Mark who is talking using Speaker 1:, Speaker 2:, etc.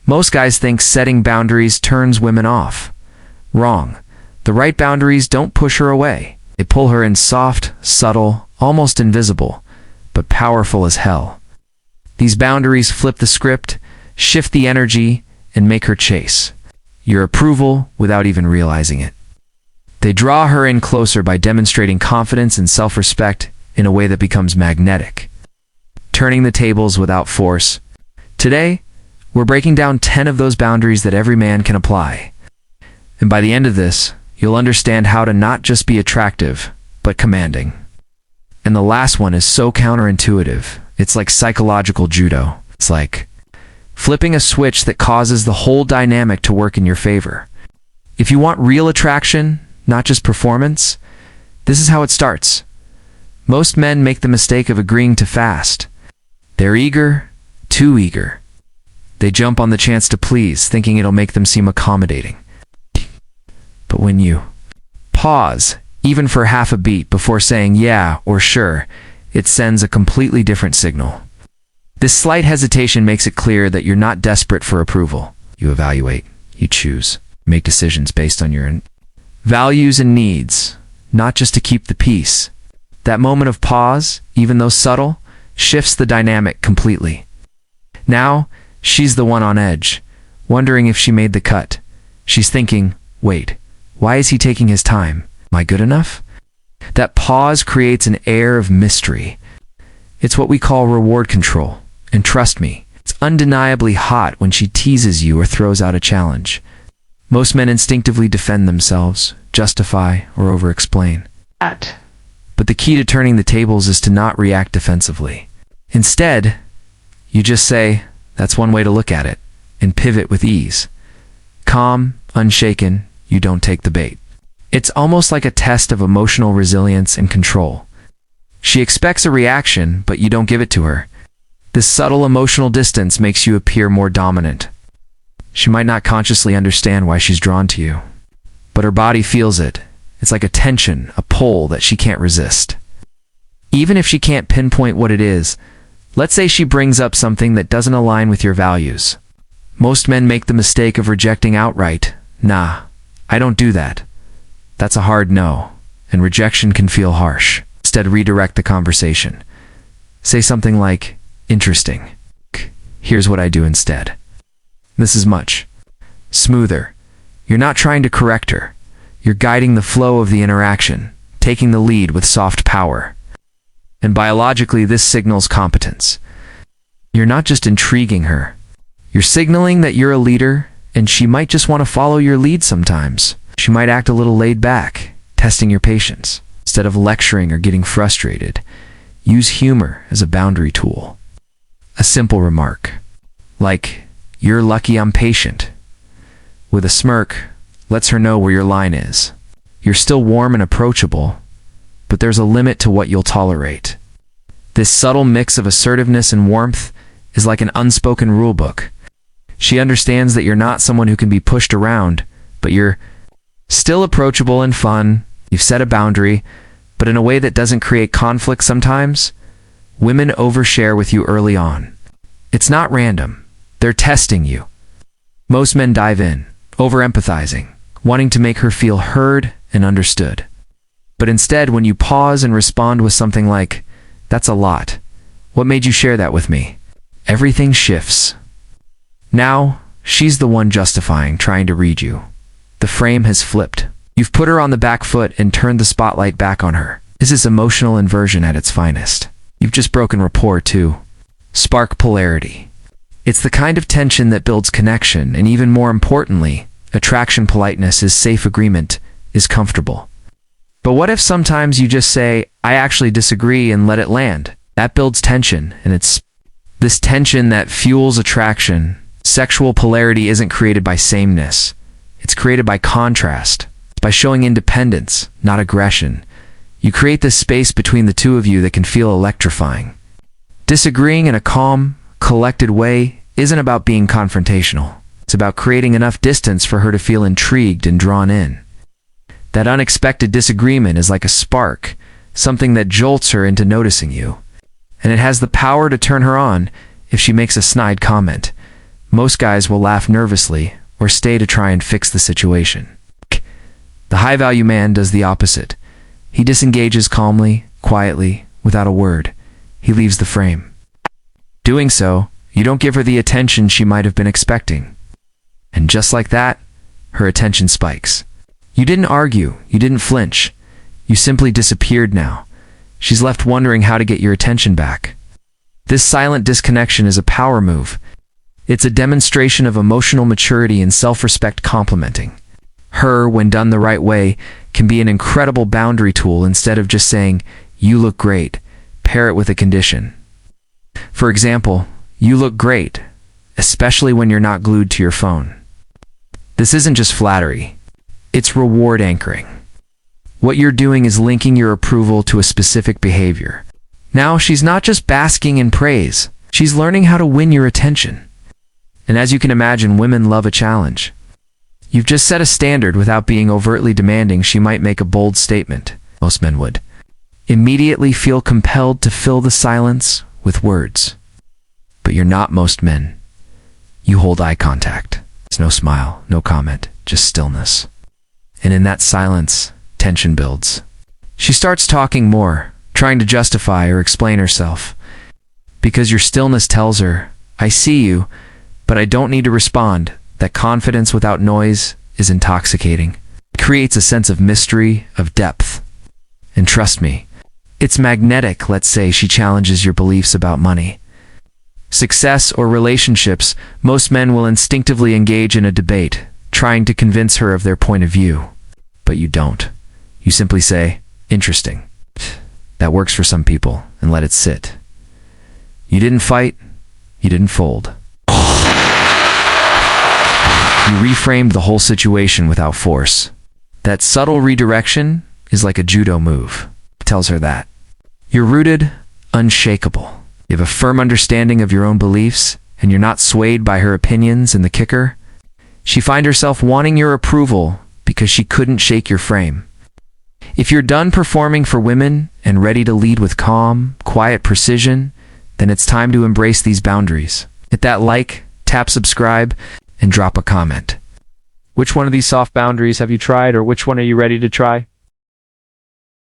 Speaker 1: Most guys think setting boundaries turns women off. Wrong. The right boundaries don't push her away. They pull her in soft, subtle, almost invisible, but powerful as hell. These boundaries flip the script, shift the energy, and make her chase your approval without even realizing it. They draw her in closer by demonstrating confidence and self-respect in a way that becomes magnetic, turning the tables without force. Today, we're breaking down 10 of those boundaries that every man can apply. And by the end of this, you'll understand how to not just be attractive, but commanding. And the last one is so counterintuitive. It's like psychological judo. It's like flipping a switch that causes the whole dynamic to work in your favor. If you want real attraction, not just performance, this is how it starts. Most men make the mistake of agreeing too fast. They're eager, too eager. They jump on the chance to please, thinking it'll make them seem accommodating. But when you pause, even for half a beat before saying yeah or sure, it sends a completely different signal. This slight hesitation makes it clear that you're not desperate for approval. You evaluate, you choose, make decisions based on your values and needs, not just to keep the peace. That moment of pause, even though subtle, shifts the dynamic completely. Now, she's the one on edge, wondering if she made the cut. She's thinking, wait, why is he taking his time? Am I good enough? That pause creates an air of mystery. It's what we call reward control. And trust me, it's undeniably hot when she teases you or throws out a challenge. Most men instinctively defend themselves, justify, or over-explain. But the key to turning the tables is to not react defensively. Instead, you just say, that's one way to look at it, and pivot with ease. Calm, unshaken, you don't take the bait. It's almost like a test of emotional resilience and control. She expects a reaction, but you don't give it to her. This subtle emotional distance makes you appear more dominant. She might not consciously understand why she's drawn to you, but her body feels it. It's like a tension, a pull that she can't resist. Even if she can't pinpoint what it is, let's say she brings up something that doesn't align with your values. Most men make the mistake of rejecting outright. Nah, I don't do that. That's a hard no, and rejection can feel harsh. Instead, redirect the conversation. Say something like, interesting. Here's what I do instead. This is much smoother. You're not trying to correct her. You're guiding the flow of the interaction, taking the lead with soft power. And biologically, this signals competence. You're not just intriguing her. You're signaling that you're a leader, and she might just want to follow your lead sometimes. She might act a little laid back, testing your patience. Instead of lecturing or getting frustrated, use humor as a boundary tool. A simple remark, like, you're lucky I'm patient, with a smirk, lets her know where your line is. You're still warm and approachable, but there's a limit to what you'll tolerate. This subtle mix of assertiveness and warmth is like an unspoken rulebook. She understands that you're not someone who can be pushed around, but you're still approachable and fun. You've set a boundary, but in a way that doesn't create conflict sometimes. Women overshare with you early on. It's not random. They're testing you. Most men dive in, over-empathizing, wanting to make her feel heard and understood. But instead, when you pause and respond with something like, that's a lot. What made you share that with me? Everything shifts. Now, she's the one justifying, trying to read you. The frame has flipped. You've put her on the back foot and turned the spotlight back on her. This is emotional inversion at its finest. You've just broken rapport too. Spark polarity. It's the kind of tension that builds connection, and even more importantly, attraction politeness is safe agreement, is comfortable. But what if sometimes you just say, I actually disagree, and let it land? That builds tension, and it's this tension that fuels attraction. Sexual polarity isn't created by sameness. It's created by contrast. By showing independence, not aggression. You create this space between the two of you that can feel electrifying. Disagreeing in a calm, collected way isn't about being confrontational. It's about creating enough distance for her to feel intrigued and drawn in. That unexpected disagreement is like a spark, something that jolts her into noticing you. And it has the power to turn her on if she makes a snide comment. Most guys will laugh nervously or stay to try and fix the situation. The high-value man does the opposite. He disengages calmly, quietly, without a word. He leaves the frame. Doing so, you don't give her the attention she might have been expecting. And just like that, her attention spikes. You didn't argue, you didn't flinch. You simply disappeared now. She's left wondering how to get your attention back. This silent disconnection is a power move. It's a demonstration of emotional maturity and self-respect complementing. Her, when done the right way, can be an incredible boundary tool instead of just saying, "You look great." Pair it with a condition. For example, "You look great," especially when you're not glued to your phone. This isn't just flattery. It's reward anchoring. What you're doing is linking your approval to a specific behavior. Now she's not just basking in praise. She's learning how to win your attention. And as you can imagine, women love a challenge. You've just set a standard without being overtly demanding. She might make a bold statement. Most men would immediately feel compelled to fill the silence with words. But you're not most men. You hold eye contact. There's no smile, no comment, just stillness. And in that silence, tension builds. She starts talking more, trying to justify or explain herself. Because your stillness tells her, "I see you, but I don't need to respond." That confidence without noise is intoxicating. It creates a sense of mystery, of depth. And trust me, it's magnetic. Let's say she challenges your beliefs about money, success, or relationships. Most men will instinctively engage in a debate, trying to convince her of their point of view. But you don't. You simply say, "Interesting. That works for some people," and let it sit. You didn't fight. You didn't fold. You reframed the whole situation without force. That subtle redirection is like a judo move. It tells her that you're rooted, unshakable. You have a firm understanding of your own beliefs, and you're not swayed by her opinions. And the kicker? She finds herself wanting your approval because she couldn't shake your frame. If you're done performing for women and ready to lead with calm, quiet precision, then it's time to embrace these boundaries. Hit that like, tap subscribe, and drop a comment. Which one of these soft boundaries have you tried, or which one are you ready to try?